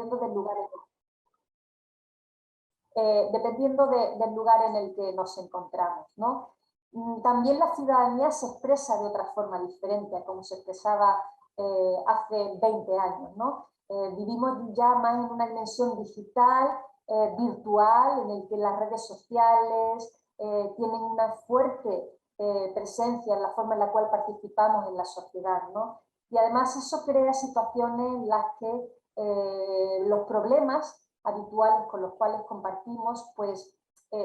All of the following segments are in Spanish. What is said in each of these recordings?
dependiendo del lugar del lugar en el que nos encontramos, ¿no? También la ciudadanía se expresa de otra forma diferente a como se expresaba hace 20 años, ¿no? Vivimos ya más en una dimensión digital, virtual, en el que las redes sociales tienen una fuerte presencia en la forma en la cual participamos en la sociedad, ¿no? Y además eso crea situaciones en las que los problemas habituales con los cuales compartimos, pues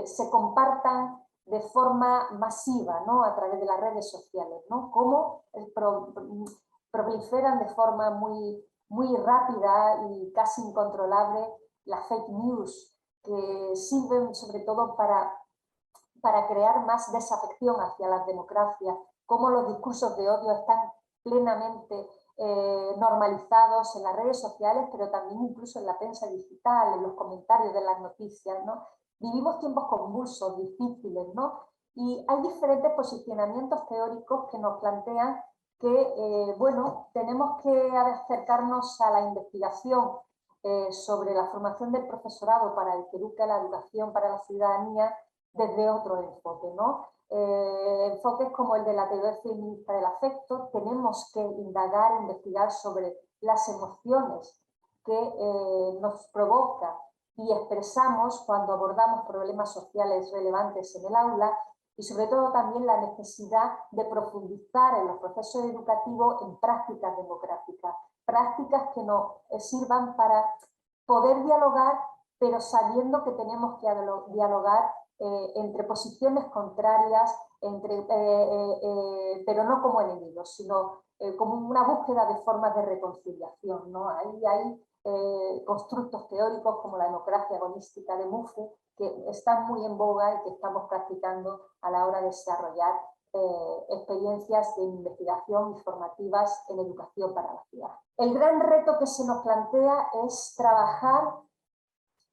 se compartan de forma masiva, ¿no? A través de las redes sociales, ¿no? Cómo proliferan de forma muy rápida y casi incontrolable las fake news, que sirven sobre todo para crear más desafección hacia las democracias, cómo los discursos de odio están plenamente normalizados en las redes sociales, pero también incluso en la prensa digital, en los comentarios de las noticias, ¿no? Vivimos tiempos convulsos, difíciles, ¿no? Y hay diferentes posicionamientos teóricos que nos plantean que, bueno, tenemos que acercarnos a la investigación sobre la formación del profesorado para el que educa la educación para la ciudadanía desde otro enfoque, ¿no? Enfoques como el de la teoría feminista del afecto. Tenemos que indagar, investigar sobre las emociones que nos provoca y expresamos cuando abordamos problemas sociales relevantes en el aula, y sobre todo también la necesidad de profundizar en los procesos educativos en prácticas democráticas, prácticas que nos sirvan para poder dialogar, pero sabiendo que tenemos que dialogar entre posiciones contrarias, pero no como enemigos, sino como una búsqueda de formas de reconciliación, ¿no? Ahí hay constructos teóricos como la democracia agonística de Muffe, que están muy en boga y que estamos practicando a la hora de desarrollar experiencias de investigación y formativas en educación para la ciudad. El gran reto que se nos plantea es trabajar,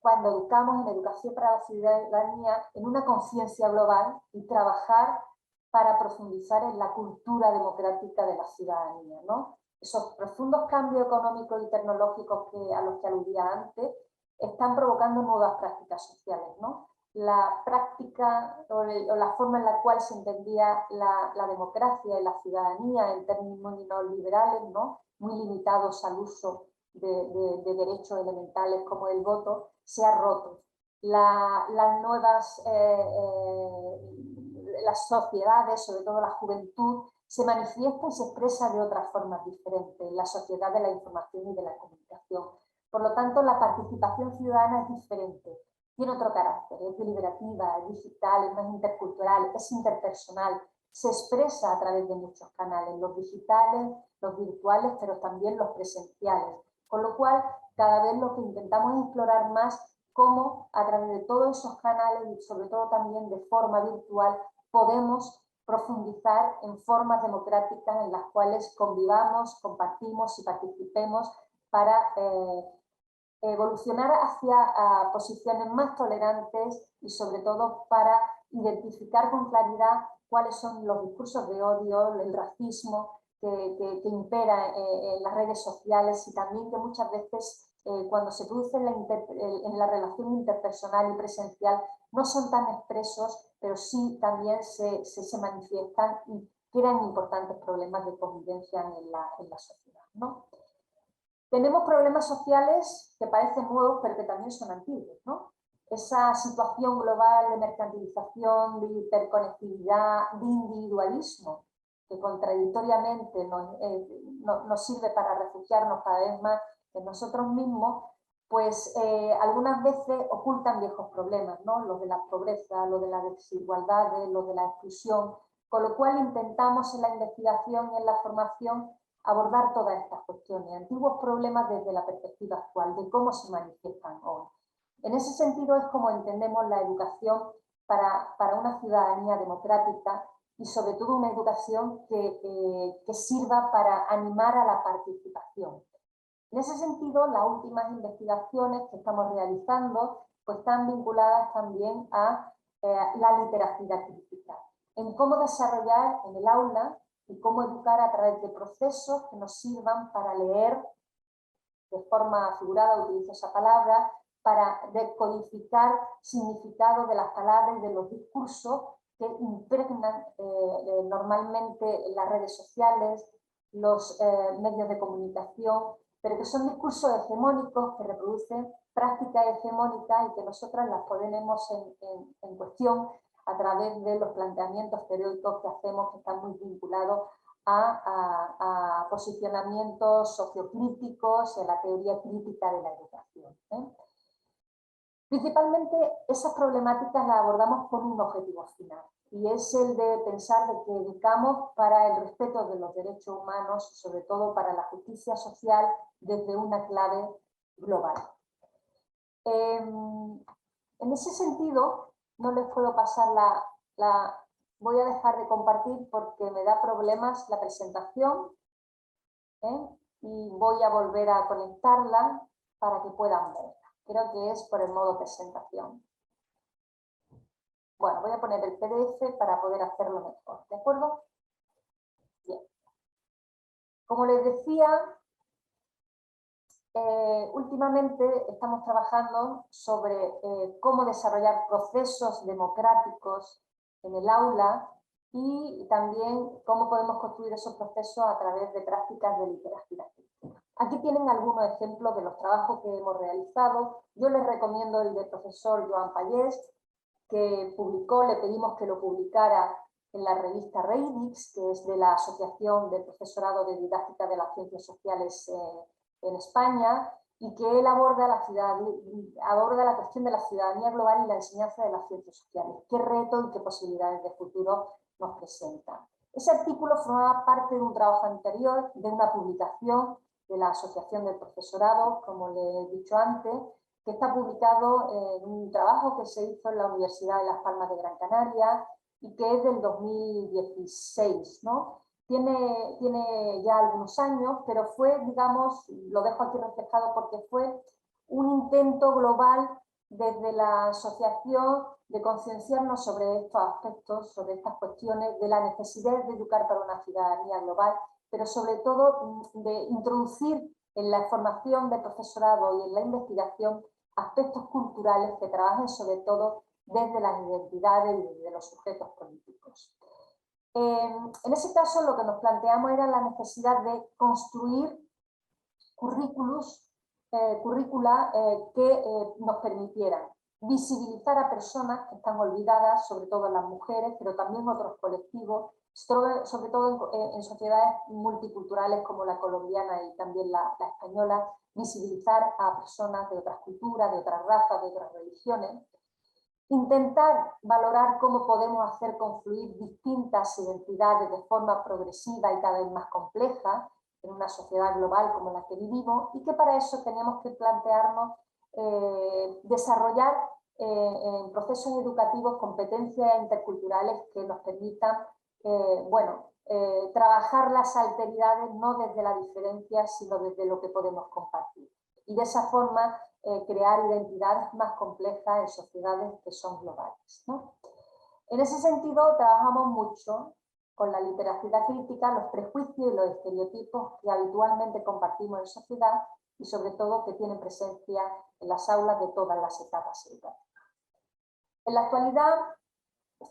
cuando educamos en educación para la ciudadanía, en una conciencia global y trabajar para profundizar en la cultura democrática de la ciudadanía, ¿no? Esos profundos cambios económicos y tecnológicos a los que aludía antes están provocando nuevas prácticas sociales, ¿no? La práctica o la forma en la cual se entendía la democracia y la ciudadanía en términos liberales, ¿no? Muy limitados al uso de derechos elementales como el voto, se ha roto. Las nuevas las sociedades, sobre todo la juventud, se manifiesta y se expresa de otras formas diferentes, la sociedad de la información y de la comunicación. Por lo tanto, la participación ciudadana es diferente, tiene otro carácter, es deliberativa, es digital, es más intercultural, es interpersonal, se expresa a través de muchos canales, los digitales, los virtuales, pero también los presenciales. Con lo cual, cada vez lo que intentamos es explorar más cómo, a través de todos esos canales y sobre todo también de forma virtual, podemos profundizar en formas democráticas en las cuales convivamos, compartimos y participemos para evolucionar hacia posiciones más tolerantes y sobre todo para identificar con claridad cuáles son los discursos de odio, el racismo que impera en las redes sociales, y también que muchas veces cuando se produce en la relación interpersonal y presencial no son tan expresos, pero sí también se manifiestan y crean importantes problemas de convivencia en la sociedad, ¿no? Tenemos problemas sociales que parecen nuevos, pero que también son antiguos, ¿no? Esa situación global de mercantilización, de hiperconectividad, de individualismo, que contradictoriamente nos sirve para refugiarnos cada vez más en nosotros mismos, pues algunas veces ocultan viejos problemas, ¿no? Los de la pobreza, los de las desigualdades, los de la exclusión, con lo cual intentamos en la investigación y en la formación abordar todas estas cuestiones, antiguos problemas desde la perspectiva actual, de cómo se manifiestan hoy. En ese sentido es como entendemos la educación para una ciudadanía democrática y sobre todo una educación que sirva para animar a la participación. En ese sentido, las últimas investigaciones que estamos realizando pues están vinculadas también a la literatura crítica, en cómo desarrollar en el aula y cómo educar a través de procesos que nos sirvan para leer de forma figurada utilizo esa palabra, para decodificar significado de las palabras y de los discursos que impregnan normalmente las redes sociales, los medios de comunicación, pero que son discursos hegemónicos que reproducen prácticas hegemónicas y que nosotras las ponemos en cuestión a través de los planteamientos teóricos que hacemos, que están muy vinculados a posicionamientos sociocríticos en la teoría crítica de la educación. Principalmente esas problemáticas las abordamos con un objetivo final, y es el de pensar de que educamos para el respeto de los derechos humanos y sobre todo para la justicia social desde una clave global. En ese sentido, no les puedo pasar voy a dejar de compartir porque me da problemas la presentación, y voy a volver a conectarla para que puedan verla. Creo que es por el modo presentación. Bueno, voy a poner el PDF para poder hacerlo mejor, ¿de acuerdo? Bien. Como les decía, últimamente estamos trabajando sobre cómo desarrollar procesos democráticos en el aula y también cómo podemos construir esos procesos a través de prácticas de literatura crítica. Aquí tienen algunos ejemplos de los trabajos que hemos realizado. Yo les recomiendo el del profesor Joan Pallés, que le pedimos que lo publicara en la revista Reidix, que es de la Asociación del Profesorado de Didáctica de las Ciencias Sociales en España, y que él aborda la cuestión de la ciudadanía global y la enseñanza de las ciencias sociales. ¿Qué retos y qué posibilidades de futuro nos presentan? Ese artículo formaba parte de un trabajo anterior, de una publicación de la Asociación del Profesorado, como le he dicho antes, que está publicado en un trabajo que se hizo en la Universidad de Las Palmas de Gran Canaria y que es del 2016, ¿no? Tiene ya algunos años, pero fue, digamos, lo dejo aquí reflejado porque fue un intento global desde la asociación de concienciarnos sobre estos aspectos, sobre estas cuestiones, de la necesidad de educar para una ciudadanía global, pero sobre todo de introducir en la formación de profesorado y en la investigación aspectos culturales que trabajen sobre todo desde las identidades y desde los sujetos políticos. En ese caso lo que nos planteamos era la necesidad de construir currícula que nos permitieran visibilizar a personas que están olvidadas, sobre todo las mujeres, pero también otros colectivos, sobre todo en sociedades multiculturales como la colombiana y también la española, visibilizar a personas de otras culturas, de otras razas, de otras religiones. Intentar valorar cómo podemos hacer confluir distintas identidades de forma progresiva y cada vez más compleja en una sociedad global como la que vivimos, y que para eso teníamos que plantearnos desarrollar en procesos educativos competencias interculturales que nos permitan trabajar las alteridades no desde la diferencia, sino desde lo que podemos compartir. Y de esa forma crear identidades más complejas en sociedades que son globales, ¿no? En ese sentido, trabajamos mucho con la literatura crítica, los prejuicios y los estereotipos que habitualmente compartimos en sociedad y sobre todo que tienen presencia en las aulas de todas las etapas educativas. En la actualidad,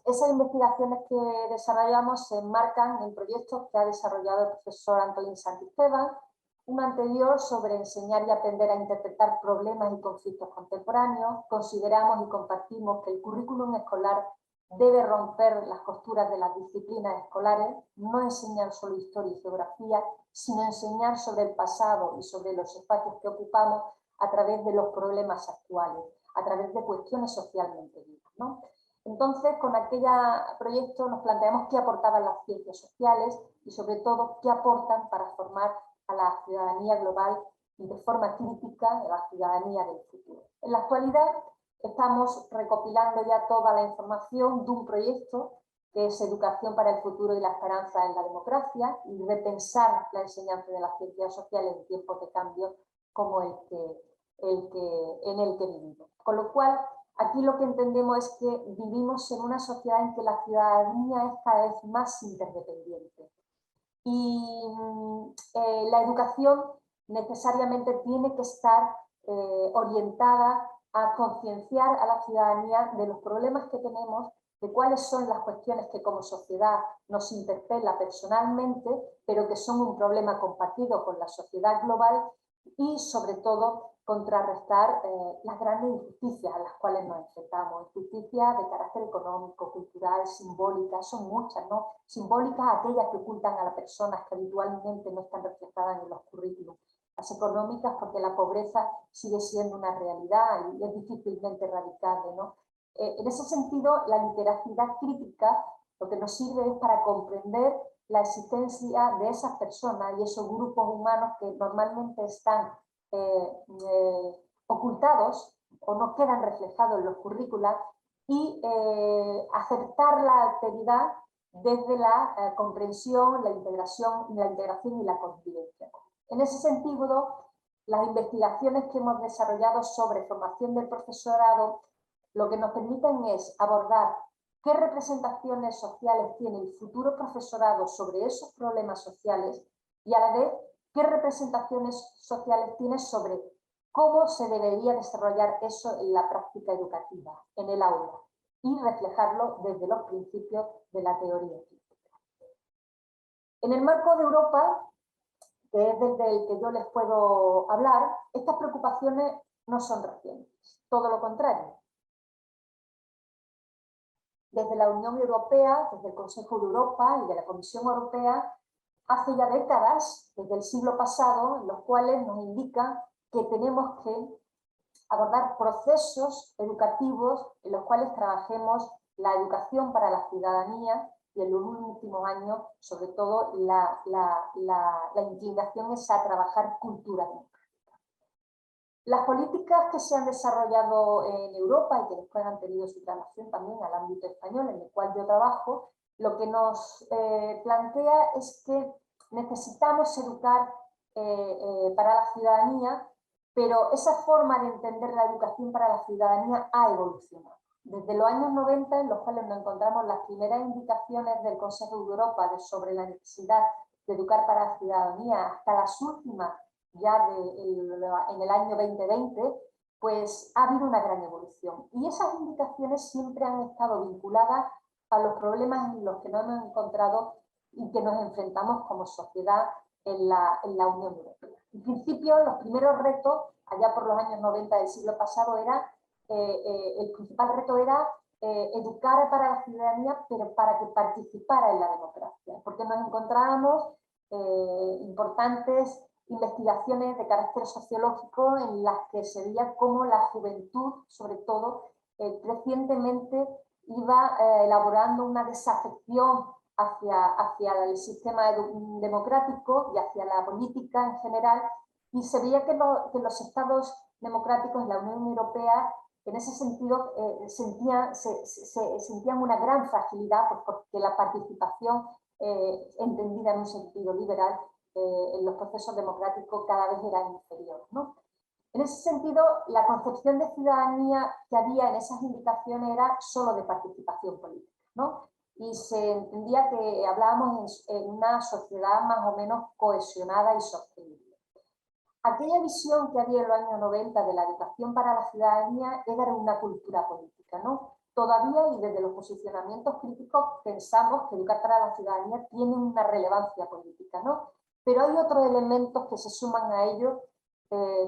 esas investigaciones que desarrollamos se enmarcan en proyectos que ha desarrollado el profesor Antolín Santisteban, un anterior sobre enseñar y aprender a interpretar problemas y conflictos contemporáneos. Consideramos y compartimos que el currículum escolar debe romper las costuras de las disciplinas escolares, no enseñar solo historia y geografía, sino enseñar sobre el pasado y sobre los espacios que ocupamos a través de los problemas actuales, a través de cuestiones socialmente vivas, ¿no? Entonces, con aquel proyecto nos planteamos qué aportaban las ciencias sociales y sobre todo qué aportan para formar a la ciudadanía global y de forma crítica a la ciudadanía del futuro. En la actualidad estamos recopilando ya toda la información de un proyecto que es Educación para el futuro y la esperanza en la democracia, y repensar la enseñanza de las ciencias sociales en tiempos de cambio como en el que vivimos. Con lo cual, aquí lo que entendemos es que vivimos en una sociedad en que la ciudadanía es cada vez más interdependiente. Y la educación necesariamente tiene que estar orientada a concienciar a la ciudadanía de los problemas que tenemos, de cuáles son las cuestiones que como sociedad nos interpela personalmente, pero que son un problema compartido con la sociedad global, y sobre todo contrarrestar las grandes injusticias a las cuales nos enfrentamos, injusticias de carácter económico, cultural, simbólicas, son muchas, ¿no? Simbólicas aquellas que ocultan a las personas que habitualmente no están reflejadas en los currículos, las económicas porque la pobreza sigue siendo una realidad y es difícilmente erradicable, ¿no? En ese sentido, la literacidad crítica lo que nos sirve es para comprender la existencia de esas personas y esos grupos humanos que normalmente están ocultados o no quedan reflejados en los currículas, y acertar la alteridad desde la comprensión, la integración y la convivencia. En ese sentido, las investigaciones que hemos desarrollado sobre formación del profesorado lo que nos permiten es abordar qué representaciones sociales tiene el futuro profesorado sobre esos problemas sociales y a la vez qué representaciones sociales tiene sobre cómo se debería desarrollar eso en la práctica educativa, en el aula, y reflejarlo desde los principios de la teoría crítica. En el marco de Europa, que es desde el que yo les puedo hablar, estas preocupaciones no son recientes, todo lo contrario. Desde la Unión Europea, desde el Consejo de Europa y de la Comisión Europea, hace ya décadas, desde el siglo pasado, en los cuales nos indican que tenemos que abordar procesos educativos en los cuales trabajemos la educación para la ciudadanía, y en los últimos años, sobre todo, la inclinación es a trabajar cultura democrática. Las políticas que se han desarrollado en Europa y que después han tenido su traslación también al ámbito español, en el cual yo trabajo, lo que nos plantea es que necesitamos educar para la ciudadanía, pero esa forma de entender la educación para la ciudadanía ha evolucionado. Desde los años 90, en los cuales nos encontramos las primeras indicaciones del Consejo de Europa sobre la necesidad de educar para la ciudadanía, hasta las últimas ya en el año 2020, pues ha habido una gran evolución. Y esas indicaciones siempre han estado vinculadas a los problemas en los que nos hemos encontrado y que nos enfrentamos como sociedad en la Unión Europea. En principio, los primeros retos, allá por los años 90 del siglo pasado, el principal reto era educar para la ciudadanía, pero para que participara en la democracia, porque nos encontrábamos importantes investigaciones de carácter sociológico en las que se veía cómo la juventud, sobre todo, crecientemente iba elaborando una desafección hacia el sistema democrático y hacia la política en general, y se veía que los estados democráticos en la Unión Europea en ese sentido sentían una gran fragilidad, pues porque la participación entendida en un sentido liberal en los procesos democráticos cada vez era inferior, ¿no? En ese sentido, la concepción de ciudadanía que había en esas indicaciones era solo de participación política, ¿no? Y se entendía que hablábamos en una sociedad más o menos cohesionada y sostenible. Aquella visión que había en los años 90 de la educación para la ciudadanía era una cultura política, ¿no? Todavía, y desde los posicionamientos críticos, pensamos que educar para la ciudadanía tiene una relevancia política, ¿no? Pero hay otros elementos que se suman a ello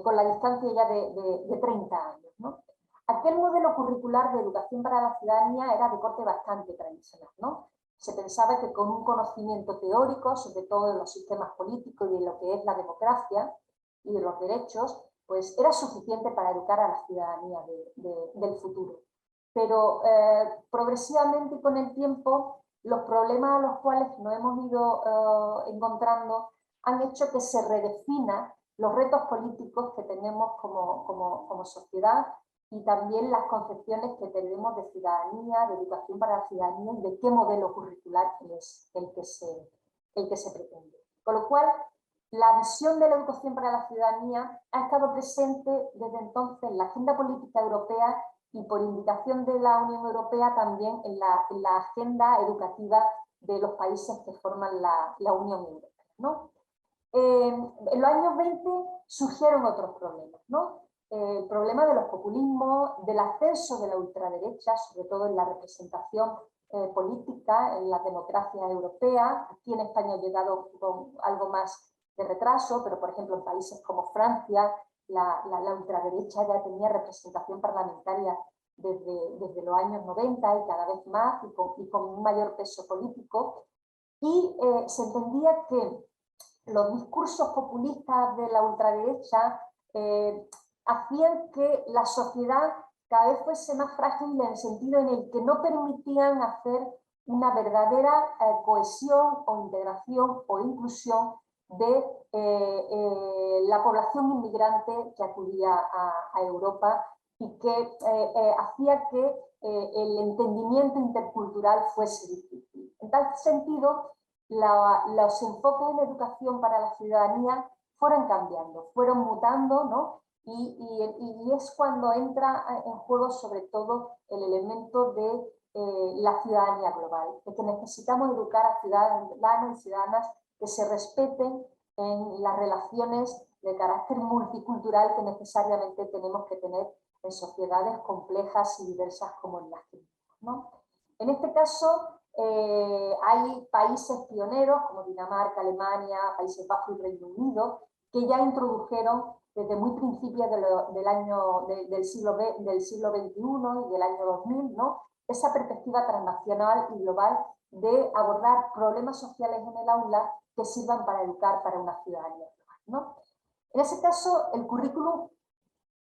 con la distancia ya de 30 años, ¿no? Aquel modelo curricular de educación para la ciudadanía era de corte bastante tradicional, ¿no? Se pensaba que con un conocimiento teórico, sobre todo de los sistemas políticos y de lo que es la democracia y de los derechos, pues era suficiente para educar a la ciudadanía del futuro. Pero progresivamente y con el tiempo, los problemas a los cuales nos hemos ido encontrando han hecho que se redefinan los retos políticos que tenemos como sociedad, y también las concepciones que tenemos de ciudadanía, de educación para la ciudadanía y de qué modelo curricular es el que se pretende. Con lo cual, la visión de la educación para la ciudadanía ha estado presente desde entonces en la agenda política europea y por indicación de la Unión Europea también en la agenda educativa de los países que forman la Unión Europea, ¿no? en los años 20 surgieron otros problemas, ¿no? El problema de los populismos, del ascenso de la ultraderecha, sobre todo en la representación política, en las democracias europeas. Aquí en España ha llegado con algo más de retraso, pero por ejemplo en países como Francia, la ultraderecha ya tenía representación parlamentaria desde los años 90 y cada vez más, y con un mayor peso político. Y se entendía que los discursos populistas de la ultraderecha hacían que la sociedad cada vez fuese más frágil en el sentido en el que no permitían hacer una verdadera cohesión o integración o inclusión de la población inmigrante que acudía a Europa, y que hacía que el entendimiento intercultural fuese difícil. En tal sentido, los enfoques en educación para la ciudadanía fueron cambiando, fueron mutando, ¿no? Y es cuando entra en juego sobre todo el elemento de la ciudadanía global, de que necesitamos educar a ciudadanos y ciudadanas que se respeten en las relaciones de carácter multicultural que necesariamente tenemos que tener en sociedades complejas y diversas como en las que vivimos, ¿no? En este caso, hay países pioneros como Dinamarca, Alemania, Países Bajos y Reino Unido, que ya introdujeron desde muy principios del siglo XXI y del año 2000, ¿no? Esa perspectiva transnacional y global de abordar problemas sociales en el aula que sirvan para educar para una ciudadanía global, ¿no? En ese caso, el currículum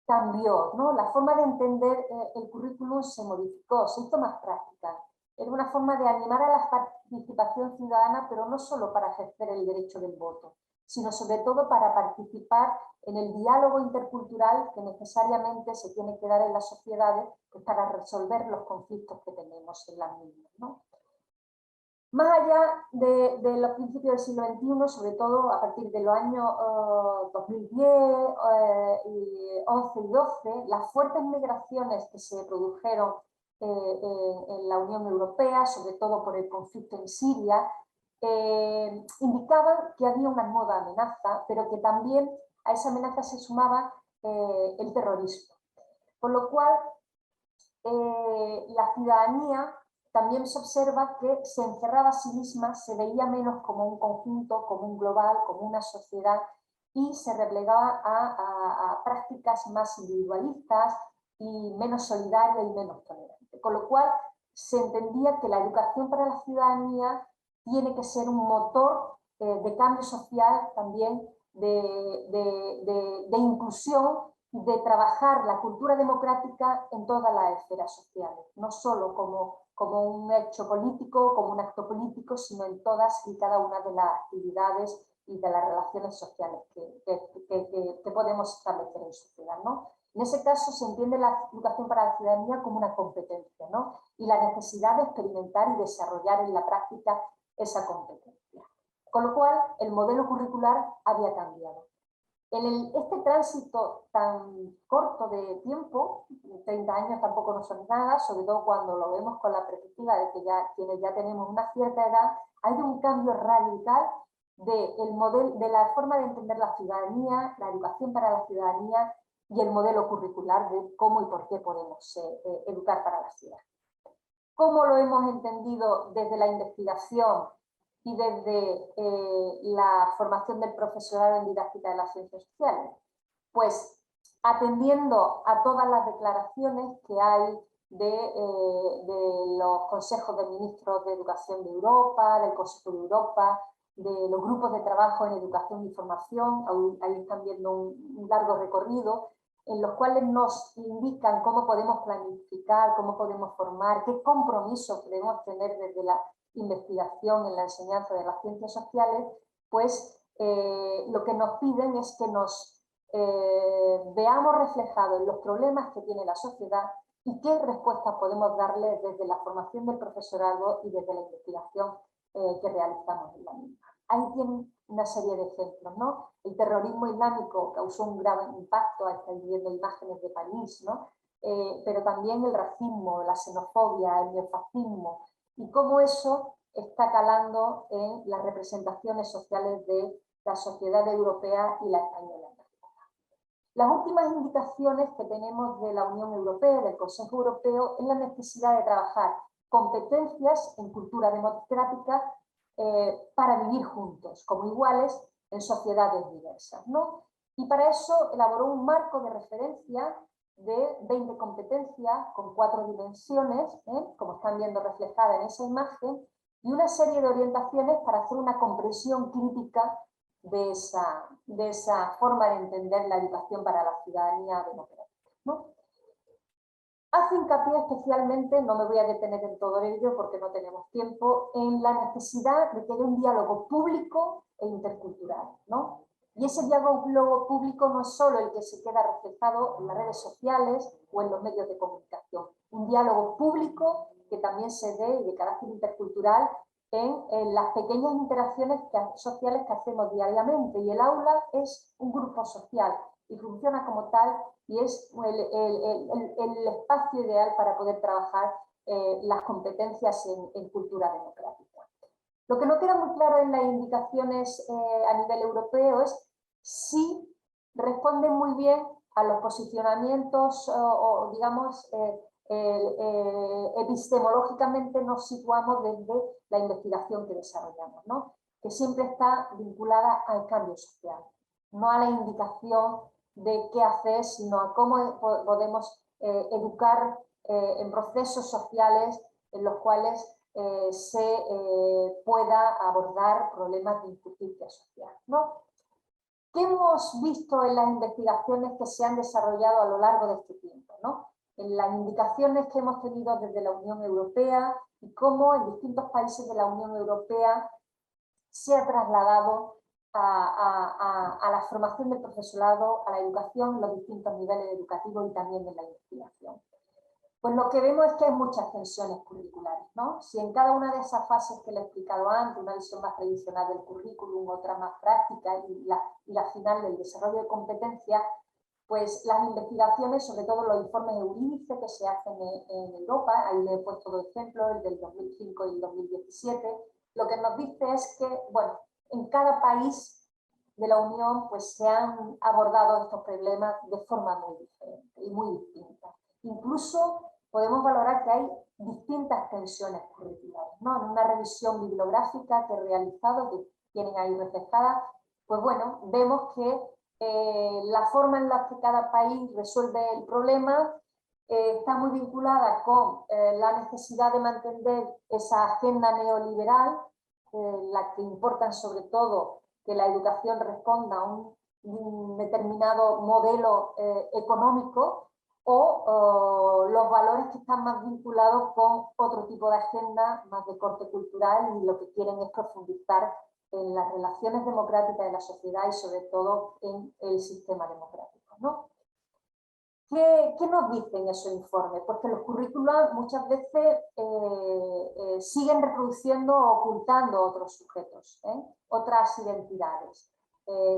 cambió, ¿no? La forma de entender el currículum se modificó, se hizo más práctica. Era una forma de animar a la participación ciudadana, pero no solo para ejercer el derecho del voto, sino sobre todo para participar en el diálogo intercultural que necesariamente se tiene que dar en las sociedades, pues, para resolver los conflictos que tenemos en las mismas, ¿no? Más allá de los principios del siglo XXI, sobre todo a partir de los años 2010, 11 y 12, las fuertes migraciones que se produjeron en la Unión Europea, sobre todo por el conflicto en Siria, indicaban que había una nueva amenaza, pero que también a esa amenaza se sumaba el terrorismo. Por lo cual, la ciudadanía también se observa que se encerraba a sí misma, se veía menos como un conjunto, como un global, como una sociedad, y se replegaba a prácticas más individualistas y menos solidarias y menos tolerantes. Con lo cual se entendía que la educación para la ciudadanía tiene que ser un motor de cambio social, también de inclusión, de trabajar la cultura democrática en todas las esferas sociales, no solo como un hecho político, como un acto político, sino en todas y cada una de las actividades y de las relaciones sociales que podemos establecer en sociedad, ¿no? En ese caso se entiende la educación para la ciudadanía como una competencia, ¿no? Y la necesidad de experimentar y desarrollar en la práctica esa competencia. Con lo cual, el modelo curricular había cambiado. En este tránsito tan corto de tiempo, 30 años tampoco no son nada, sobre todo cuando lo vemos con la perspectiva de que quienes ya tenemos una cierta edad, hay un cambio radical de la forma de entender la ciudadanía, la educación para la ciudadanía y el modelo curricular de cómo y por qué podemos educar para la ciudad. ¿Cómo lo hemos entendido desde la investigación y desde la formación del profesorado en didáctica de las ciencias sociales? Pues atendiendo a todas las declaraciones que hay de los consejos de ministros de educación de Europa, del Consejo de Europa, de los grupos de trabajo en educación y formación. Ahí están viendo un largo recorrido en los cuales nos indican cómo podemos planificar, cómo podemos formar, qué compromisos debemos tener desde la investigación en la enseñanza de las ciencias sociales. Pues lo que nos piden es que nos veamos reflejados en los problemas que tiene la sociedad y qué respuestas podemos darle desde la formación del profesorado y desde la investigación que realizamos en la misma. Ahí tienen una serie de ejemplos, ¿no? El terrorismo islámico causó un grave impacto, estáis viendo imágenes de París, ¿no? Pero también el racismo, la xenofobia, el neofascismo, y cómo eso está calando en las representaciones sociales de la sociedad europea y la española. Las últimas indicaciones que tenemos de la Unión Europea, del Consejo Europeo, es la necesidad de trabajar competencias en cultura democrática para vivir juntos, como iguales, en sociedades diversas, ¿no? Y para eso elaboró un marco de referencia de 20 competencias con 4 dimensiones, como están viendo reflejada en esa imagen, y una serie de orientaciones para hacer una comprensión crítica de esa forma de entender la educación para la ciudadanía democrática, ¿no? Hace hincapié especialmente, no me voy a detener en todo ello porque no tenemos tiempo, en la necesidad de que haya un diálogo público e intercultural, ¿no? Y ese diálogo público no es solo el que se queda reflejado en las redes sociales o en los medios de comunicación. Un diálogo público que también se dé, y de carácter intercultural, en las pequeñas interacciones sociales que hacemos diariamente. Y el aula es un grupo social y funciona como tal, y es el espacio ideal para poder trabajar las competencias en cultura democrática. Lo que no queda muy claro en las indicaciones a nivel europeo es si responden muy bien a los posicionamientos o digamos, epistemológicamente nos situamos desde la investigación que desarrollamos, ¿no? Que siempre está vinculada al cambio social, no a la indicación de qué hacer, sino a cómo podemos educar en procesos sociales en los cuales se pueda abordar problemas de injusticia social, ¿no? ¿Qué hemos visto en las investigaciones que se han desarrollado a lo largo de este tiempo, ¿no? En las indicaciones que hemos tenido desde la Unión Europea y cómo en distintos países de la Unión Europea se ha trasladado a la formación del profesorado, a la educación en los distintos niveles educativos y también en la investigación. Pues lo que vemos es que hay muchas tensiones curriculares, ¿no? Si en cada una de esas fases que le he explicado antes, una visión más tradicional del currículum, otra más práctica y la final del desarrollo de competencias, pues las investigaciones, sobre todo los informes Eurídice que se hacen en Europa, ahí le he puesto dos ejemplos, el del 2005 y el 2017, lo que nos dice es que, bueno, en cada país de la Unión pues se han abordado estos problemas de forma muy diferente y muy distinta. Incluso podemos valorar que hay distintas tensiones curriculares, ¿no? En una revisión bibliográfica que he realizado, que tienen ahí reflejada, pues bueno, vemos que la forma en la que cada país resuelve el problema está muy vinculada con la necesidad de mantener esa agenda neoliberal, la que importa sobre todo que la educación responda a un determinado modelo económico, o los valores que están más vinculados con otro tipo de agenda, más de corte cultural, y lo que quieren es profundizar en las relaciones democráticas de la sociedad y sobre todo en el sistema democrático, ¿no? ¿Qué nos dicen esos informes? Pues que los currículos muchas veces siguen reproduciendo o ocultando otros sujetos, otras identidades.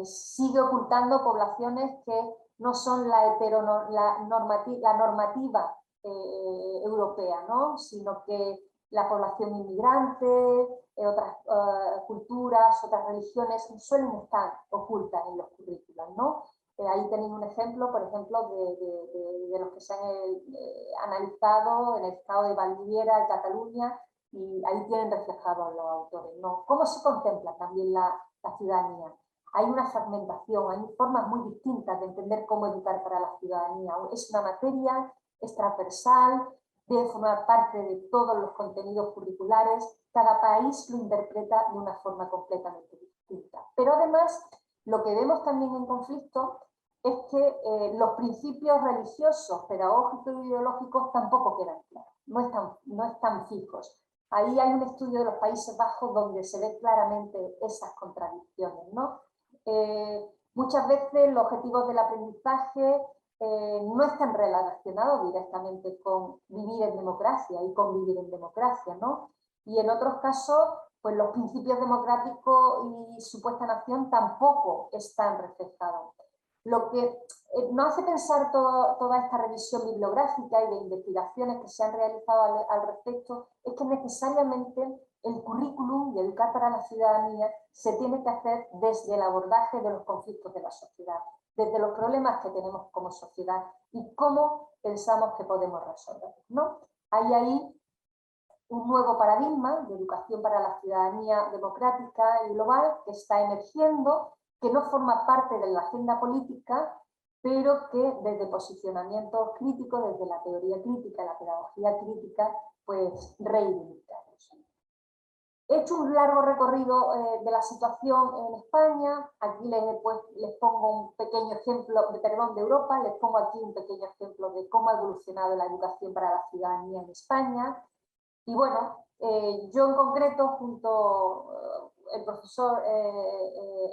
Sigue ocultando poblaciones que no son la normativa europea, ¿no? Sino que la población inmigrante, otras culturas, otras religiones suelen estar ocultas en los currículos, ¿no? Ahí tenéis un ejemplo, por ejemplo, de los que se han analizado en el estado de Valdivia, en Cataluña, y ahí tienen reflejados los autores, ¿no? ¿Cómo se contempla también la ciudadanía? Hay una fragmentación, hay formas muy distintas de entender cómo educar para la ciudadanía. Es una materia, es transversal, debe formar parte de todos los contenidos curriculares. Cada país lo interpreta de una forma completamente distinta. Pero además, lo que vemos también en conflicto es que los principios religiosos, pedagógicos y ideológicos tampoco quedan claros, no están fijos. Ahí hay un estudio de los Países Bajos donde se ve claramente esas contradicciones, ¿no? Muchas veces los objetivos del aprendizaje no están relacionados directamente con vivir en democracia y convivir en democracia, ¿no? Y en otros casos, pues los principios democráticos y supuesta nación tampoco están reflejados. Lo que nos hace pensar toda esta revisión bibliográfica y de investigaciones que se han realizado al respecto es que necesariamente el currículum y educar para la ciudadanía se tiene que hacer desde el abordaje de los conflictos de la sociedad, desde los problemas que tenemos como sociedad y cómo pensamos que podemos resolverlos, ¿no? Hay ahí un nuevo paradigma de educación para la ciudadanía democrática y global que está emergiendo, que no forma parte de la agenda política, pero que desde posicionamientos críticos, desde la teoría crítica, la pedagogía crítica, pues reivindicamos. He hecho un largo recorrido de la situación en España. Aquí les pongo un pequeño ejemplo, de Europa, les pongo aquí un pequeño ejemplo de cómo ha evolucionado la educación para la ciudadanía en España. Y bueno, yo en concreto, junto al profesor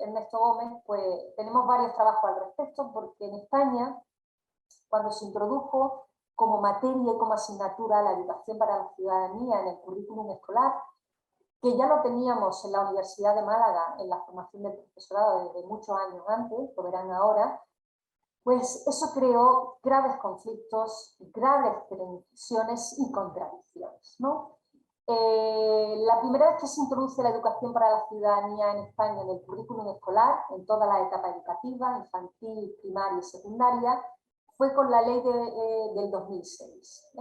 Ernesto Gómez, pues tenemos varios trabajos al respecto, porque en España, cuando se introdujo como materia y como asignatura la educación para la ciudadanía en el currículum escolar, que ya lo teníamos en la Universidad de Málaga, en la formación del profesorado desde muchos años antes, lo verán ahora, pues eso creó graves conflictos, graves tensiones y contradicciones, ¿no? La primera vez que se introduce la educación para la ciudadanía en España en el currículum escolar, en toda la etapa educativa, infantil, primaria y secundaria, fue con la ley del 2006.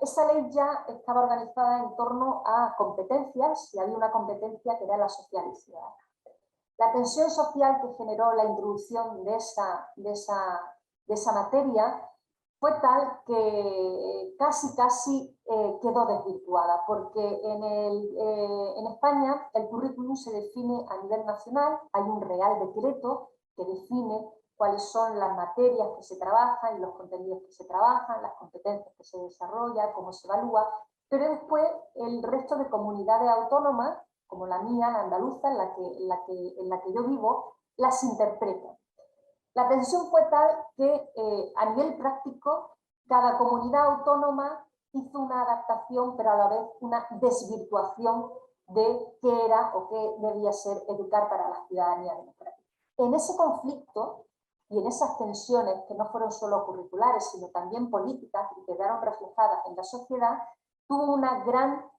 Esa ley ya estaba organizada en torno a competencias y había una competencia que era la social y ciudadana. La tensión social que generó la introducción de esa materia fue tal que casi quedó desvirtuada, porque en España el currículum se define a nivel nacional, hay un real decreto que define cuáles son las materias que se trabajan y los contenidos que se trabajan, las competencias que se desarrollan, cómo se evalúa, pero después el resto de comunidades autónomas, como la mía, la andaluza, en la que yo vivo, las interpretan. La tensión fue tal que a nivel práctico cada comunidad autónoma hizo una adaptación, pero a la vez una desvirtuación de qué era o qué debía ser educar para la ciudadanía democrática. En ese conflicto y en esas tensiones, que no fueron solo curriculares, sino también políticas y quedaron reflejadas en la sociedad, tuvo una gran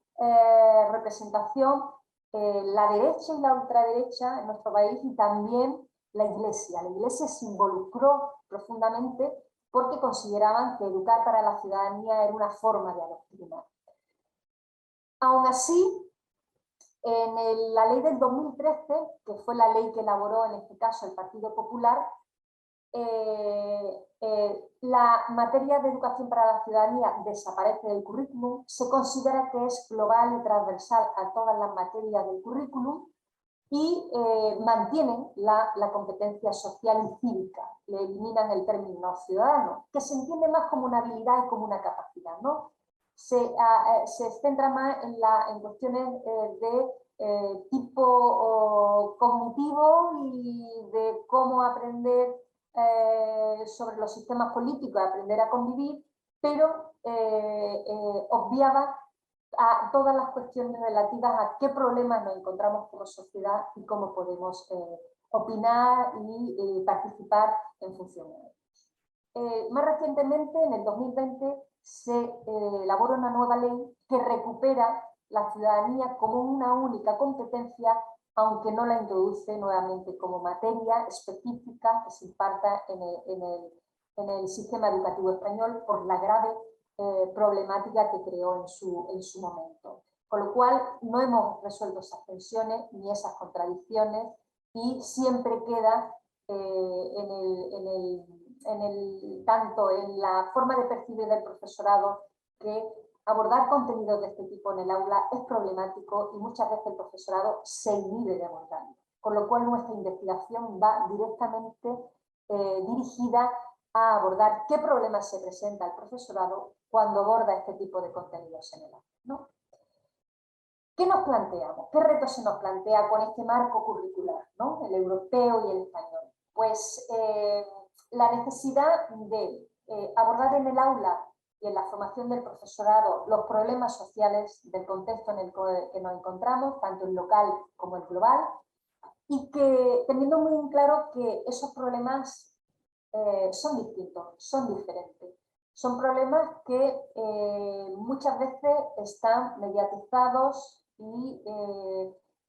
representación la derecha y la ultraderecha en nuestro país y también la Iglesia. La Iglesia se involucró profundamente porque consideraban que educar para la ciudadanía era una forma de adoctrinar. Aún así, en la ley del 2013, que fue la ley que elaboró en este caso el Partido Popular, la materia de educación para la ciudadanía desaparece del currículum, se considera que es global y transversal a todas las materias del currículum y mantienen la competencia social y cívica, le eliminan el término ciudadano, que se entiende más como una habilidad y como una capacidad, ¿no? Se centra más en cuestiones de tipo cognitivo y de cómo aprender sobre los sistemas políticos, aprender a convivir, pero obviaba a todas las cuestiones relativas a qué problemas nos encontramos como sociedad y cómo podemos opinar y participar en función de ellos. Más recientemente, en el 2020, se elabora una nueva ley que recupera la ciudadanía como una única competencia, aunque no la introduce nuevamente como materia específica que se imparta en el sistema educativo español por la grave problemática que creó en su momento. Con lo cual no hemos resuelto esas tensiones ni esas contradicciones y siempre queda tanto en la forma de percibir del profesorado que abordar contenidos de este tipo en el aula es problemático y muchas veces el profesorado se inhibe de abordarlo. Con lo cual nuestra investigación va directamente dirigida a abordar qué problemas se presenta al profesorado cuando aborda este tipo de contenidos en el aula, ¿no? ¿Qué nos planteamos? ¿Qué retos se nos plantea con este marco curricular, ¿no? El europeo y el español? Pues la necesidad de abordar en el aula y en la formación del profesorado los problemas sociales del contexto en el que nos encontramos, tanto el local como el global, y que teniendo muy claro que esos problemas son distintos, son diferentes. son problemas que muchas veces están mediatizados y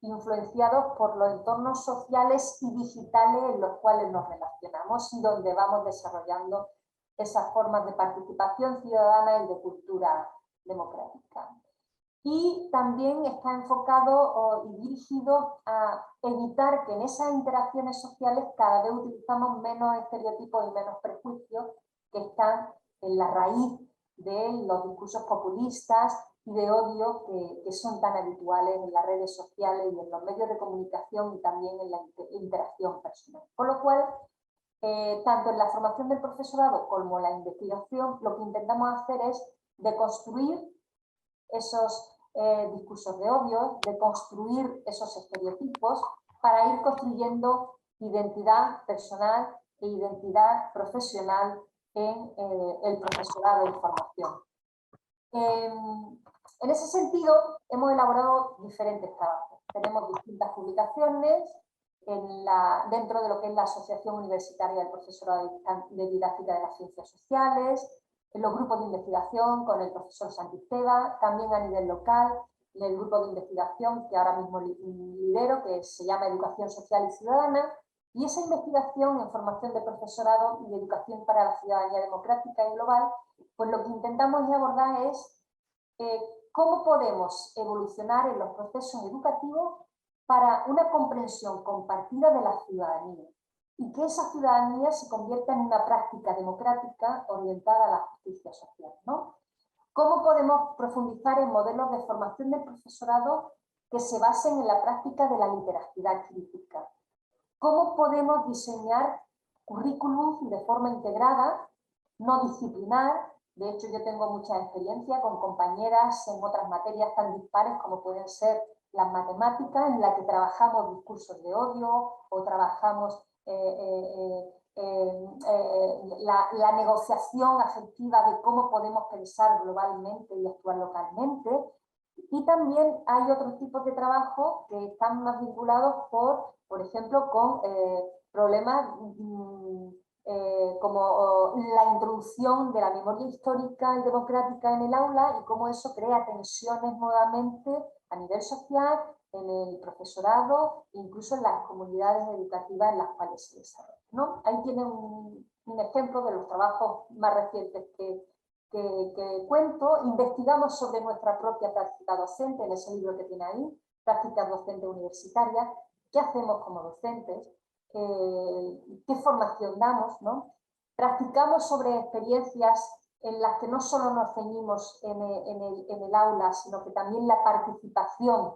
influenciados por los entornos sociales y digitales en los cuales nos relacionamos y donde vamos desarrollando esas formas de participación ciudadana y de cultura democrática. Y también está enfocado y dirigido a evitar que en esas interacciones sociales cada vez utilizamos menos estereotipos y menos prejuicios que están en la raíz de los discursos populistas y de odio que son tan habituales en las redes sociales y en los medios de comunicación y también en la interacción personal. Con lo cual, tanto en la formación del profesorado como en la investigación, lo que intentamos hacer es deconstruir esos discursos de odio, de construir esos estereotipos para ir construyendo identidad personal e identidad profesional en el profesorado de formación. En ese sentido, hemos elaborado diferentes trabajos. Tenemos distintas publicaciones dentro de lo que es la Asociación Universitaria del Profesorado de Didáctica de las Ciencias Sociales, en los grupos de investigación con el profesor Santisteba, también a nivel local, en el grupo de investigación que ahora mismo lidero, que se llama Educación Social y Ciudadana, y esa investigación en formación de profesorado y educación para la ciudadanía democrática y global, pues lo que intentamos abordar es cómo podemos evolucionar en los procesos educativos para una comprensión compartida de la ciudadanía y que esa ciudadanía se convierta en una práctica democrática orientada a la justicia social, ¿no? ¿Cómo podemos profundizar en modelos de formación del profesorado que se basen en la práctica de la literalidad crítica? ¿Cómo podemos diseñar currículums de forma integrada, no disciplinar? De hecho, yo tengo mucha experiencia con compañeras en otras materias tan dispares como pueden ser las matemáticas, en la que trabajamos discursos de odio o trabajamos la negociación afectiva de cómo podemos pensar globalmente y actuar localmente. Y también hay otros tipos de trabajo que están más vinculados por ejemplo, con problemas como la introducción de la memoria histórica y democrática en el aula y cómo eso crea tensiones nuevamente a nivel social, en el profesorado, incluso en las comunidades educativas en las cuales se desarrolla, ¿no? Ahí tienen un ejemplo de los trabajos más recientes que cuento. Investigamos sobre nuestra propia práctica docente en ese libro que tiene ahí, Prácticas Docentes Universitarias. ¿Qué hacemos como docentes? ¿Qué formación damos, ¿no? Practicamos sobre experiencias en las que no solo nos ceñimos en el aula, sino que también la participación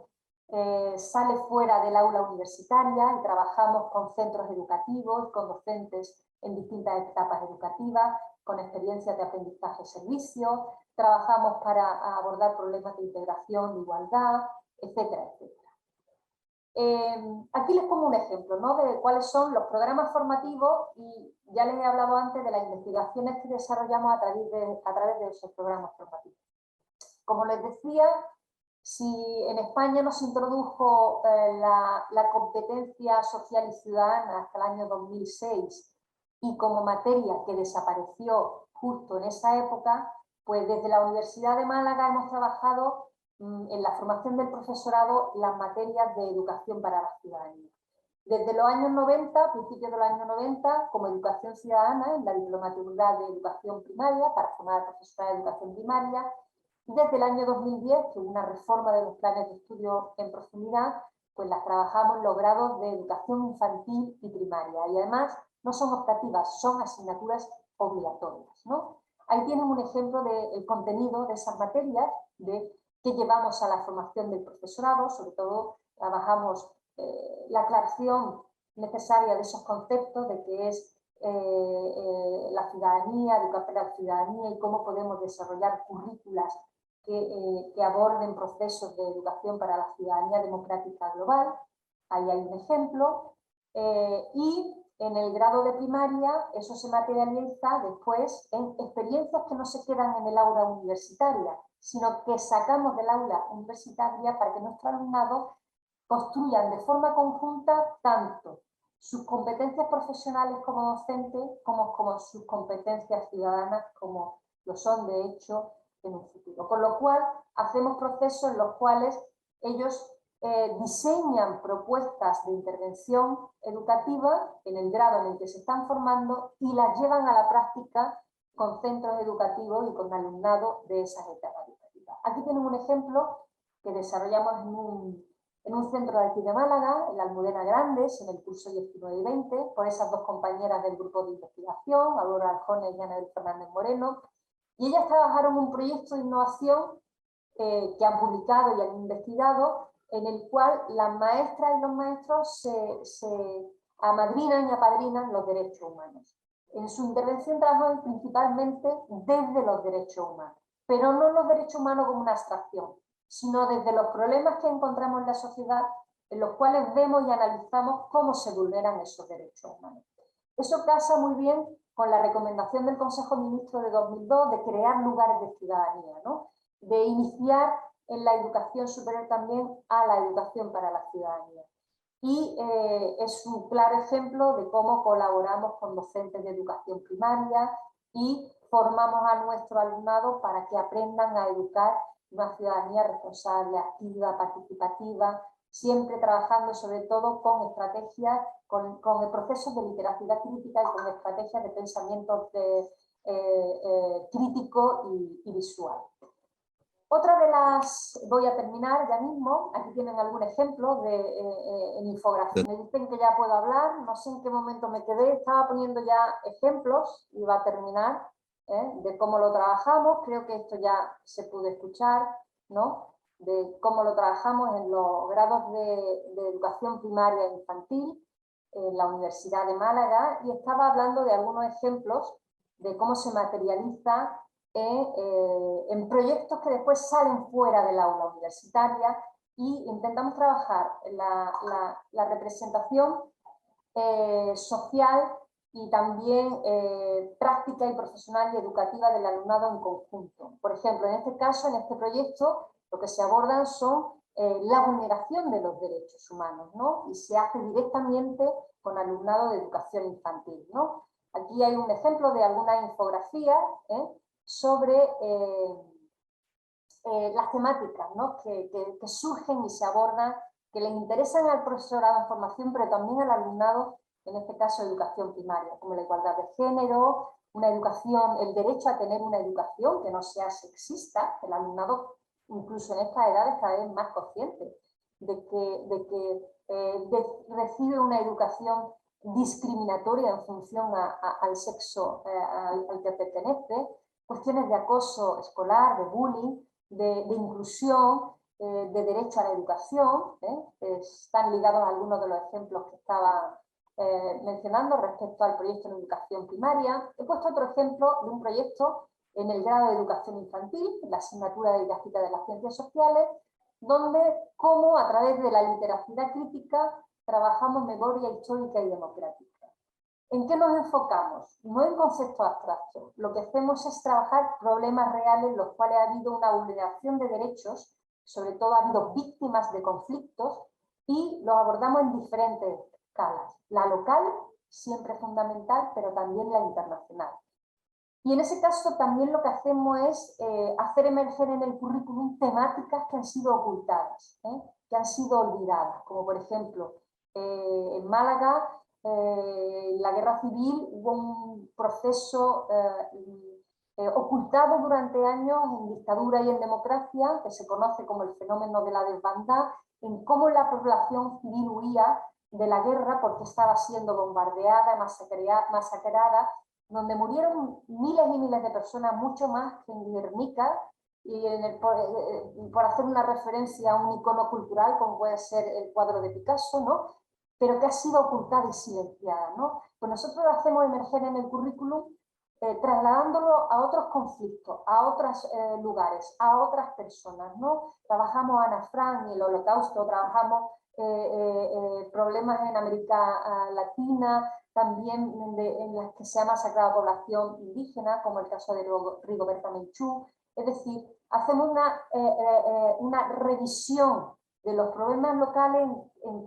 sale fuera del aula universitaria y trabajamos con centros educativos, con docentes en distintas etapas educativas, con experiencias de aprendizaje-servicio, trabajamos para abordar problemas de integración, de igualdad, etcétera, etcétera. Aquí les pongo un ejemplo, ¿no?, de cuáles son los programas formativos y ya les he hablado antes de las investigaciones que desarrollamos a través de esos programas formativos. Como les decía, si en España no se introdujo la competencia social y ciudadana hasta el año 2006 y como materia que desapareció justo en esa época, pues desde la Universidad de Málaga hemos trabajado en la formación del profesorado las materias de educación para la ciudadanía. Desde los años 90, principios de los años 90, como educación ciudadana, en la diplomatura de educación primaria, para formar a profesorado de educación primaria, y desde el año 2010, que hubo una reforma de los planes de estudio en profundidad, pues las trabajamos en los grados de educación infantil y primaria. Y además no son optativas, son asignaturas obligatorias, ¿no? Ahí tienen un ejemplo del contenido de esas materias, de que llevamos a la formación del profesorado. Sobre todo trabajamos la aclaración necesaria de esos conceptos de qué es la ciudadanía, educar para la ciudadanía y cómo podemos desarrollar currículas que aborden procesos de educación para la ciudadanía democrática global. Ahí hay un ejemplo. Y en el grado de primaria eso se materializa después en experiencias que no se quedan en el aula universitaria, sino que sacamos del aula universitaria para que nuestro alumnado construyan de forma conjunta tanto sus competencias profesionales como docentes como sus competencias ciudadanas como lo son de hecho en un futuro. Con lo cual hacemos procesos en los cuales ellos diseñan propuestas de intervención educativa en el grado en el que se están formando y las llevan a la práctica con centros educativos y con alumnado de esas etapas educativas. Aquí tienen un ejemplo que desarrollamos en un centro de aquí de Málaga, en la Almudena Grandes, en el curso 19 y 20, con esas dos compañeras del grupo de investigación, Aurora Arjona y Yanel Fernández Moreno, y ellas trabajaron un proyecto de innovación que han publicado y han investigado, en el cual las maestras y los maestros se amadrinan y apadrinan los derechos humanos. En su intervención trabajan principalmente desde los derechos humanos, pero no los derechos humanos como una abstracción, sino desde los problemas que encontramos en la sociedad, en los cuales vemos y analizamos cómo se vulneran esos derechos humanos. Eso casa muy bien con la recomendación del Consejo Ministro de 2002 de crear lugares de ciudadanía, ¿no? De iniciar en la educación superior también a la educación para la ciudadanía. Y es un claro ejemplo de cómo colaboramos con docentes de educación primaria y formamos a nuestro alumnado para que aprendan a educar una ciudadanía responsable, activa, participativa, siempre trabajando sobre todo con estrategias, con procesos de literatura crítica y con estrategias de pensamiento crítico y visual. Otra de las, voy a terminar ya mismo, aquí tienen algún ejemplo en infografía. Me dicen que ya puedo hablar, no sé en qué momento me quedé, estaba poniendo ya ejemplos, iba a terminar, de cómo lo trabajamos, creo que esto ya se pudo escuchar, ¿no? De cómo lo trabajamos en los grados de educación primaria e infantil, en la Universidad de Málaga, y estaba hablando de algunos ejemplos de cómo se materializa en proyectos que después salen fuera del aula universitaria y intentamos trabajar la representación social y también práctica y profesional y educativa del alumnado en conjunto. Por ejemplo, en este caso, en este proyecto, lo que se abordan son la vulneración de los derechos humanos, ¿no? Y se hace directamente con alumnado de educación infantil, ¿no? Aquí hay un ejemplo de alguna infografía sobre las temáticas, ¿no? que surgen y se abordan, que le interesan al profesorado en formación, pero también al alumnado, en este caso educación primaria, como la igualdad de género, una educación, el derecho a tener una educación que no sea sexista. El alumnado, incluso en estas edades, cada vez más consciente de que recibe una educación discriminatoria en función al sexo al que pertenece, cuestiones de acoso escolar, de bullying, de inclusión, de derecho a la educación, están ligados a algunos de los ejemplos que estaba mencionando respecto al proyecto en educación primaria. He puesto otro ejemplo de un proyecto en el grado de educación infantil, la asignatura de didáctica de las ciencias sociales, donde cómo a través de la literatura crítica trabajamos memoria histórica y democrática. ¿En qué nos enfocamos? No en conceptos abstractos. Lo que hacemos es trabajar problemas reales en los cuales ha habido una vulneración de derechos, sobre todo ha habido víctimas de conflictos, y los abordamos en diferentes escalas. La local, siempre fundamental, pero también la internacional. Y en ese caso también lo que hacemos es hacer emerger en el currículum temáticas que han sido ocultadas, que han sido olvidadas, como por ejemplo en Málaga, en la guerra civil hubo un proceso ocultado durante años en dictadura y en democracia, que se conoce como el fenómeno de la desbandada, en cómo la población civil huía de la guerra porque estaba siendo bombardeada, masacrada, donde murieron miles y miles de personas, mucho más que en Guernica, y por hacer una referencia a un icono cultural como puede ser el cuadro de Picasso, ¿no? Pero que ha sido ocultada y silenciada, ¿no? Pues nosotros lo hacemos emerger en el currículum trasladándolo a otros conflictos, a otros lugares, a otras personas, ¿no? Trabajamos Ana Frank y el Holocausto, trabajamos problemas en América Latina, también en las que se ha masacrado a población indígena, como el caso de Rigoberta Menchú. Es decir, hacemos una revisión de los problemas locales en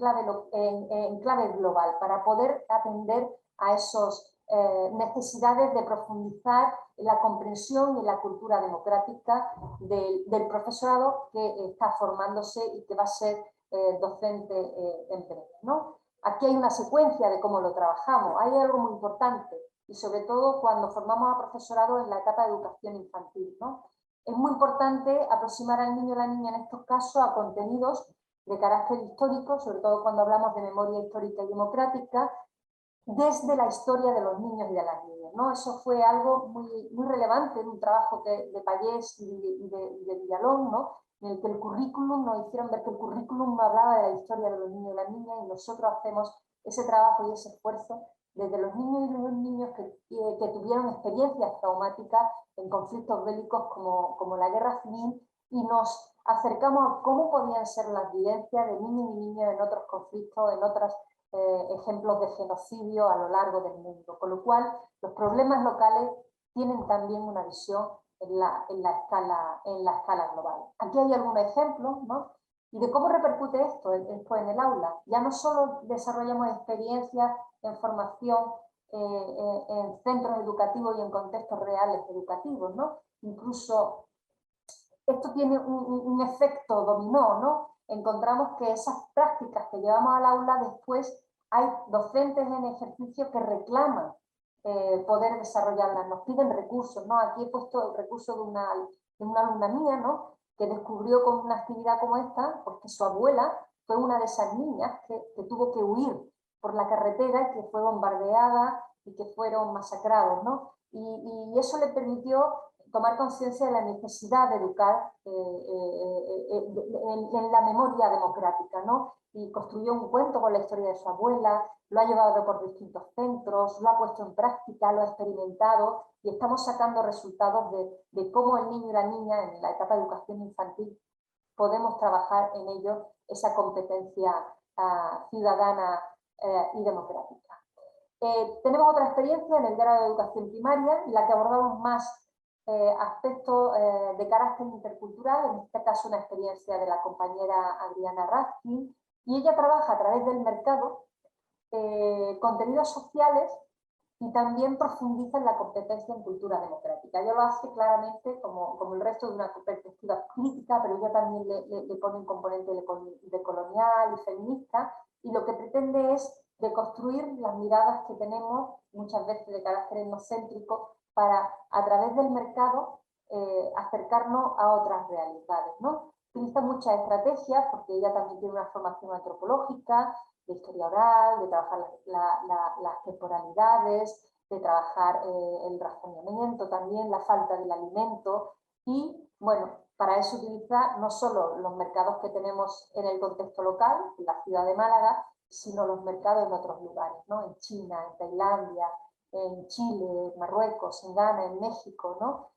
clave global para poder atender a esos necesidades de profundizar en la comprensión y en la cultura democrática del profesorado que está formándose y que va a ser docente en breve, ¿no? Aquí hay una secuencia de cómo lo trabajamos. Hay algo muy importante, y sobre todo cuando formamos a profesorado en la etapa de educación infantil, ¿no? Es muy importante aproximar al niño o la niña en estos casos a contenidos de carácter histórico, sobre todo cuando hablamos de memoria histórica y democrática, desde la historia de los niños y de las niñas, ¿no? Eso fue algo muy relevante en un trabajo de Pallés y de Villalón, ¿no? En el que el currículum, nos hicieron ver que el currículum no hablaba de la historia de los niños y las niñas, y nosotros hacemos ese trabajo y ese esfuerzo desde los niños y los niños que tuvieron experiencias traumáticas en conflictos bélicos como la guerra civil, y nos acercamos a cómo podían ser las vivencias de niños y niñas en otros conflictos, en otras ejemplos de genocidio a lo largo del mundo, con lo cual los problemas locales tienen también una visión en la escala global. Aquí hay algunos ejemplos, ¿no? Y de cómo repercute esto después en el aula. Ya no solo desarrollamos experiencias en formación en centros educativos y en contextos reales educativos, ¿no? Incluso esto tiene un efecto dominó, ¿no? Encontramos que esas prácticas que llevamos al aula después hay docentes en ejercicio que reclaman poder desarrollarlas, nos piden recursos, ¿no? Aquí he puesto el recurso de una alumna mía, ¿no? Que descubrió con una actividad como esta, porque su abuela fue una de esas niñas que tuvo que huir por la carretera, que fue bombardeada y que fueron masacrados, ¿no? Y eso le permitió tomar conciencia de la necesidad de educar en la memoria democrática, ¿no? Y construyó un cuento con la historia de su abuela, lo ha llevado por distintos centros, lo ha puesto en práctica, lo ha experimentado, y estamos sacando resultados de cómo el niño y la niña en la etapa de educación infantil podemos trabajar en ello esa competencia ciudadana y democrática. Tenemos otra experiencia en el grado de educación primaria, en la que abordamos más aspectos de carácter intercultural, en este caso una experiencia de la compañera Adriana Raskin, y ella trabaja a través del mercado contenidos sociales y también profundiza en la competencia en cultura democrática. Ella lo hace claramente como el resto de una perspectiva crítica, pero ella también le pone un componente de colonial y feminista, y lo que pretende es deconstruir las miradas que tenemos, muchas veces de carácter etnocéntrico, para, a través del mercado, acercarnos a otras realidades, ¿no? Utiliza muchas estrategias, porque ella también tiene una formación antropológica, de historia oral, de trabajar las temporalidades, de trabajar el razonamiento también, la falta del alimento, y bueno, para eso utiliza no solo los mercados que tenemos en el contexto local, en la ciudad de Málaga, sino los mercados en otros lugares, ¿no? En China, en Tailandia, en Chile, en Marruecos, en Ghana, en México, ¿no?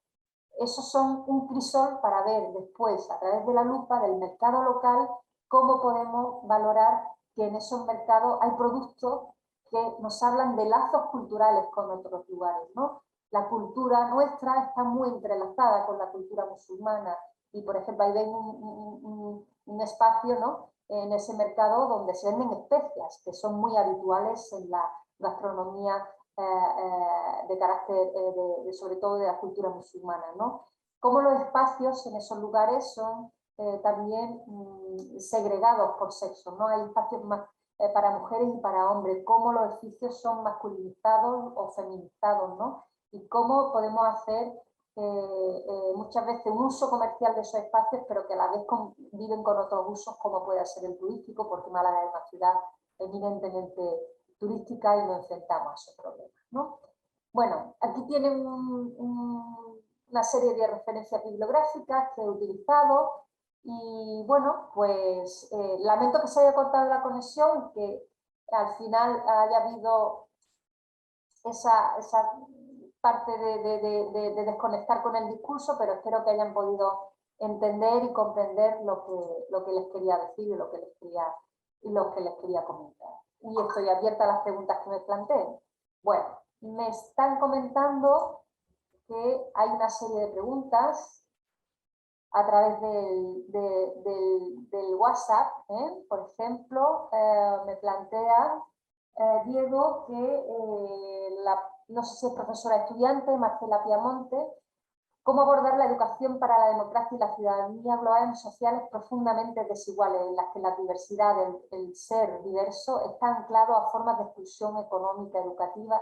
Esos son un crisol para ver después, a través de la lupa del mercado local, cómo podemos valorar que en esos mercados hay productos que nos hablan de lazos culturales con otros lugares, ¿no? La cultura nuestra está muy entrelazada con la cultura musulmana, y por ejemplo ahí ven un espacio, ¿no?, en ese mercado donde se venden especias que son muy habituales en la gastronomía de carácter, sobre todo de la cultura musulmana, ¿no? Cómo los espacios en esos lugares son también segregados por sexo, ¿no? Hay espacios más para mujeres y para hombres, cómo los edificios son masculinizados o feminizados, ¿no? Y cómo podemos hacer muchas veces un uso comercial de esos espacios, pero que a la vez conviven con otros usos, como puede ser el turístico, porque Málaga es una ciudad eminentemente turística y nos enfrentamos a esos problemas, ¿no? Bueno, aquí tienen una serie de referencias bibliográficas que he utilizado, y bueno, pues lamento que se haya cortado la conexión, que al final haya habido esa parte de desconectar con el discurso, pero espero que hayan podido entender y comprender lo que les quería decir y lo que les quería comentar. Y estoy abierta a las preguntas que me planteen. Bueno, me están comentando que hay una serie de preguntas a través del WhatsApp, ¿eh? Por ejemplo, me plantea Diego que no sé si es profesora estudiante, Marcela Piamonte, cómo abordar la educación para la democracia y la ciudadanía global en sociales profundamente desiguales, en las que la diversidad, el ser diverso, está anclado a formas de exclusión económica, educativa.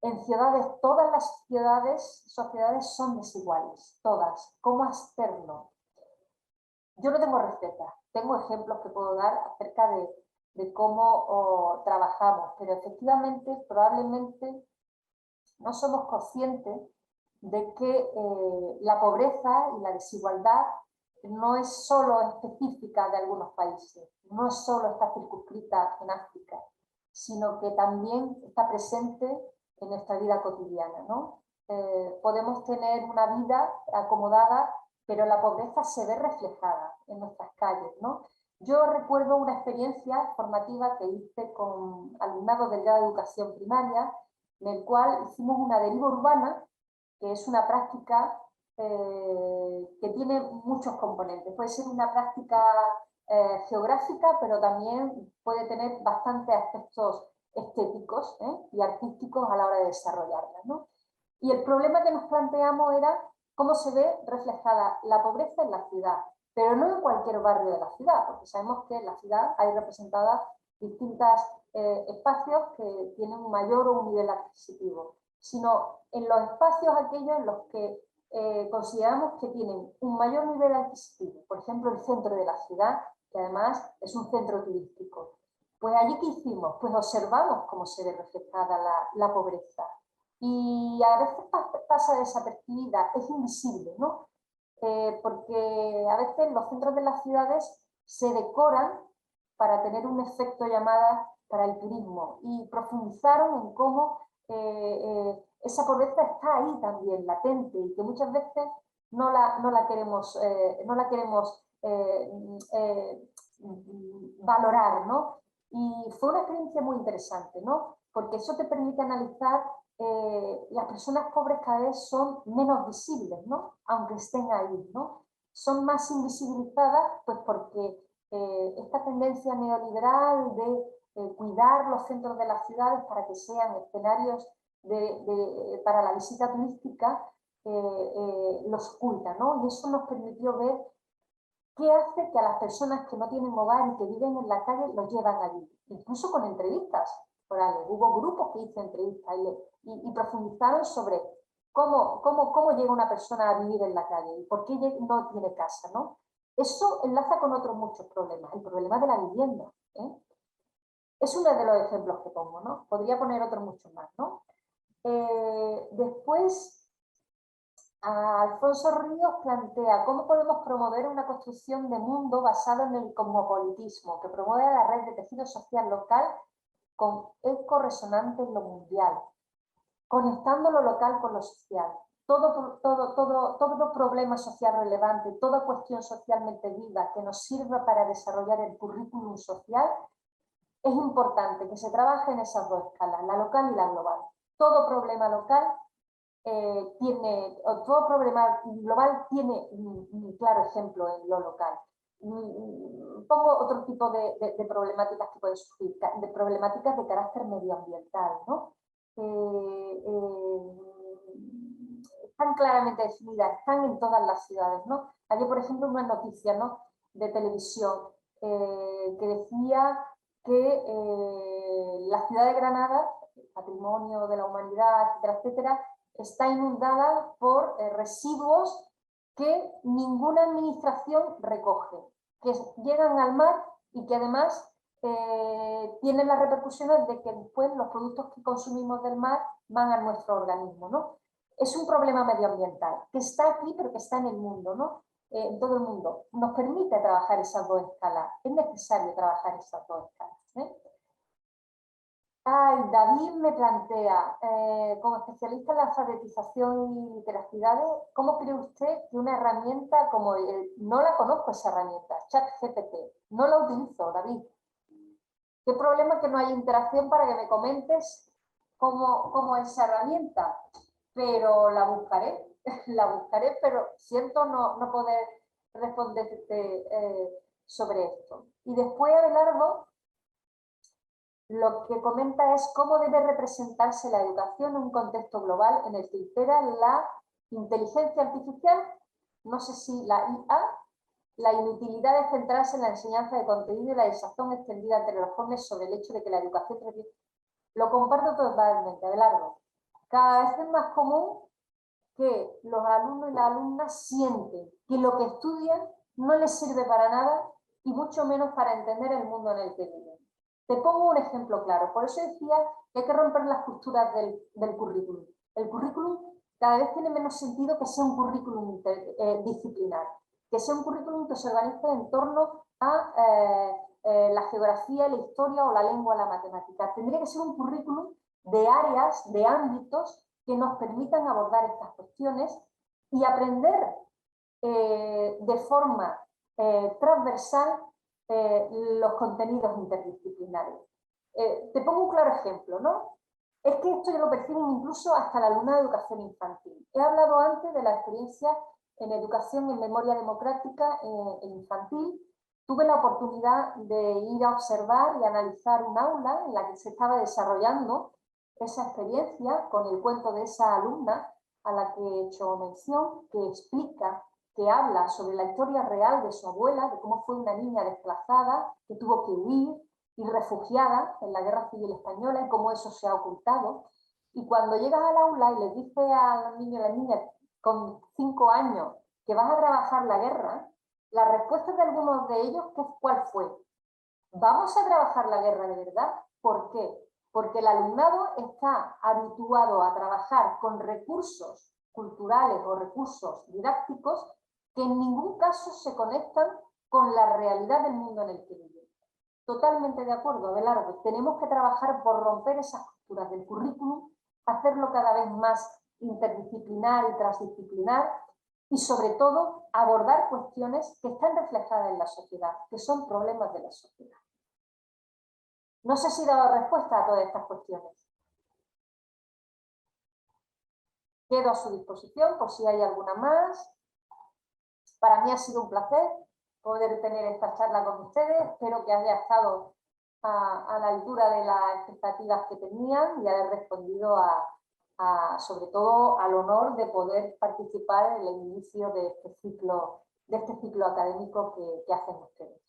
En ciudades, todas las sociedades son desiguales, todas. ¿Cómo hacerlo? Yo no tengo receta, tengo ejemplos que puedo dar acerca de cómo trabajamos, pero efectivamente, probablemente no somos conscientes de que la pobreza y la desigualdad no es solo específica de algunos países, no es solo está circunscrita en África, sino que también está presente en nuestra vida cotidiana, ¿no? Podemos tener una vida acomodada, pero la pobreza se ve reflejada en nuestras calles, ¿no? Yo recuerdo una experiencia formativa que hice con alumnado del grado de educación primaria, en el cual hicimos una deriva urbana, que es una práctica que tiene muchos componentes. Puede ser una práctica geográfica, pero también puede tener bastantes aspectos estéticos y artísticos a la hora de desarrollarla, ¿no? Y el problema que nos planteamos era cómo se ve reflejada la pobreza en la ciudad, pero no en cualquier barrio de la ciudad, porque sabemos que en la ciudad hay representadas distintos espacios que tienen un mayor o un nivel adquisitivo, sino en los espacios aquellos en los que consideramos que tienen un mayor nivel adquisitivo, por ejemplo el centro de la ciudad, que además es un centro turístico. Pues allí, ¿qué hicimos? Pues observamos cómo se ve reflejada la pobreza. Y a veces pasa desapercibida, es invisible, ¿no? Porque a veces los centros de las ciudades se decoran para tener un efecto llamada para el turismo, y profundizaron en cómo esa pobreza está ahí también, latente, y que muchas veces no la queremos, valorar, ¿no? Y fue una experiencia muy interesante, ¿no? Porque eso te permite analizar las personas pobres cada vez son menos visibles, ¿no? Aunque estén ahí, ¿no? Son más invisibilizadas, pues porque esta tendencia neoliberal de cuidar los centros de las ciudades para que sean escenarios para la visita turística, los oculta, ¿no? Y eso nos permitió ver qué hace que a las personas que no tienen hogar y que viven en la calle los llevan allí, incluso con entrevistas orales. Hubo grupos que hice entrevistas y profundizaron sobre cómo llega una persona a vivir en la calle y por qué no tiene casa, ¿no? Eso enlaza con otros muchos problemas, el problema de la vivienda, ¿eh? Es uno de los ejemplos que pongo, ¿no? Podría poner otros muchos más, ¿no? Después, Alfonso Ríos plantea cómo podemos promover una construcción de mundo basada en el cosmopolitismo, que promueva la red de tejido social local con eco resonante en lo mundial, conectando lo local con lo social. Todo problema social relevante, toda cuestión socialmente viva que nos sirva para desarrollar el currículum social, es importante que se trabaje en esas dos escalas, la local y la global. Todo problema local todo problema global tiene un claro ejemplo en lo local. Pongo otro tipo de problemáticas que pueden surgir, de problemáticas de carácter medioambiental, ¿no? Están claramente definidas, están en todas las ciudades, ¿no? Ayer, por ejemplo, una noticia, ¿no?, de televisión que decía que la ciudad de Granada, patrimonio de la humanidad, etcétera, etcétera, está inundada por residuos que ninguna administración recoge, que llegan al mar y que además tienen las repercusiones de que después los productos que consumimos del mar van a nuestro organismo, ¿no? Es un problema medioambiental que está aquí, pero que está en el mundo, ¿no? En todo el mundo. Nos permite trabajar esas dos escalas. Es necesario trabajar esas dos escalas, ¿eh? David me plantea, como especialista en la alfabetización y veracidades, ¿cómo cree usted que una herramienta como no la conozco esa herramienta, ChatGPT, no la utilizo, David? ¿Qué problema que no hay interacción para que me comentes cómo es esa herramienta? Pero la buscaré, pero siento no poder responderte sobre esto. Y después, Abelardo, lo que comenta es cómo debe representarse la educación en un contexto global en el que impera la inteligencia artificial, no sé si la IA, la inutilidad de centrarse en la enseñanza de contenido y la desazón extendida entre los jóvenes sobre el hecho de que la educación... Lo comparto totalmente, Abelardo. Cada vez es más común que los alumnos y las alumnas sienten que lo que estudian no les sirve para nada y mucho menos para entender el mundo en el que viven. Te pongo un ejemplo claro. Por eso decía que hay que romper las costuras del currículum. El currículum cada vez tiene menos sentido que sea un currículum disciplinar, que sea un currículum que se organice en torno a la geografía, la historia o la lengua, la matemática. Tendría que ser un currículum de áreas, de ámbitos que nos permitan abordar estas cuestiones y aprender de forma transversal los contenidos interdisciplinarios. Te pongo un claro ejemplo, ¿no? Es que esto ya lo perciben incluso hasta la alumna de educación infantil. He hablado antes de la experiencia en educación en memoria democrática infantil. Tuve la oportunidad de ir a observar y analizar un aula en la que se estaba desarrollando esa experiencia con el cuento de esa alumna a la que he hecho mención, que explica, que habla sobre la historia real de su abuela, de cómo fue una niña desplazada, que tuvo que huir y refugiada en la Guerra Civil Española y cómo eso se ha ocultado. Y cuando llegas al aula y le dices al niño y a la niña con 5 años que vas a trabajar la guerra, la respuesta de algunos de ellos, ¿cuál fue? ¿Vamos a trabajar la guerra de verdad? ¿Por qué? Porque el alumnado está habituado a trabajar con recursos culturales o recursos didácticos que en ningún caso se conectan con la realidad del mundo en el que vive. Totalmente de acuerdo, Abelardo. Tenemos que trabajar por romper esas costuras del currículum, hacerlo cada vez más interdisciplinar y transdisciplinar y sobre todo abordar cuestiones que están reflejadas en la sociedad, que son problemas de la sociedad. No sé si he dado respuesta a todas estas cuestiones. Quedo a su disposición por si hay alguna más. Para mí ha sido un placer poder tener esta charla con ustedes. Espero que haya estado a la altura de las expectativas que tenían y haber respondido sobre todo al honor de poder participar en el inicio de este ciclo académico que hacen ustedes.